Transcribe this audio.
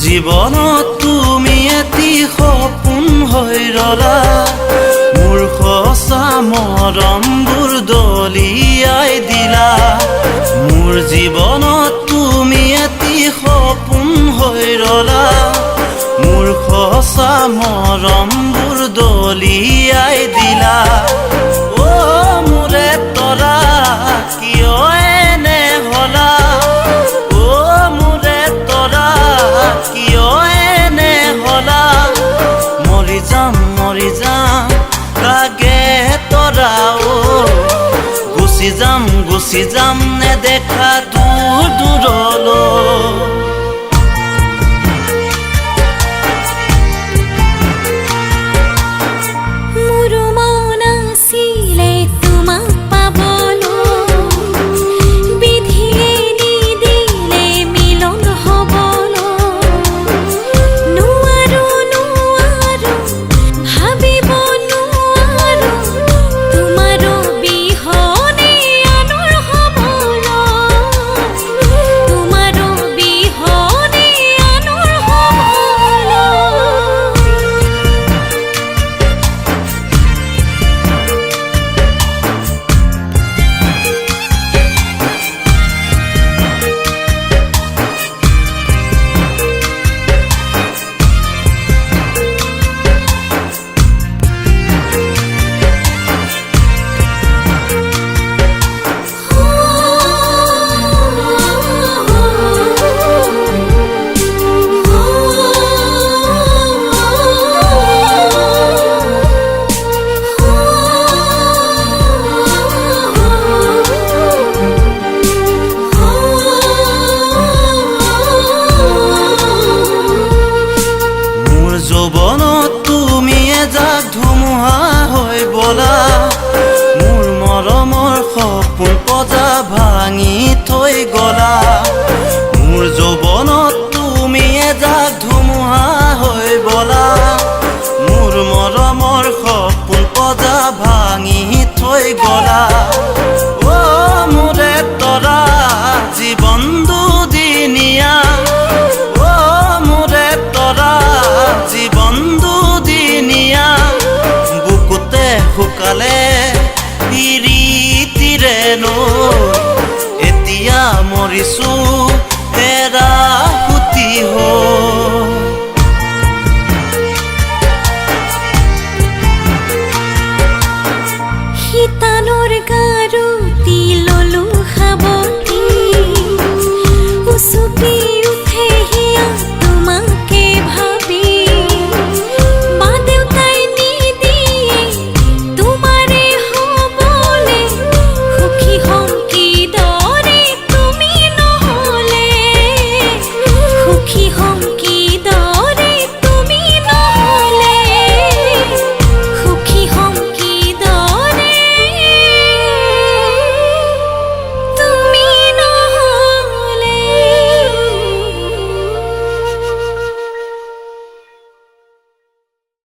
জীৱনত তুমি এটি সপোন হৈ ৰলা মোৰ সঁচা মৰমবোৰ দলিয়াই দিলা মোৰ জীৱনত তুমি এটি সপোন হৈ ৰলা মোৰ সঁচা মৰমবোৰ দলিয়াই দিলা ও মোৰে তৰা কিয় এনে হলা ও মোৰে তৰা কিয় এনে হলা মৰি যাম লাগে তৰা ও গুচি যাম নেদেখা দূৰ দূৰলৈ যৌৱনত তুমি এজাক ধুমুহা হৈ বলা মোৰ মৰমৰ সপোন পজা ভাঙি থৈ গলা মোৰ যৌৱনত তুমি এজাক ধুমুহা হৈ বলা মোৰ মৰমৰ সপোন পজা ভাঙি থৈ গলা ও মোৰে তৰা জীৱন দুদিনীয়া ও মোৰে তৰা জীৱন দুদিনীয়া বুকুতে শুকালে পিৰিতিৰে এতিয়া মৰিছো এৰা সুতি হৈ শীতানৰ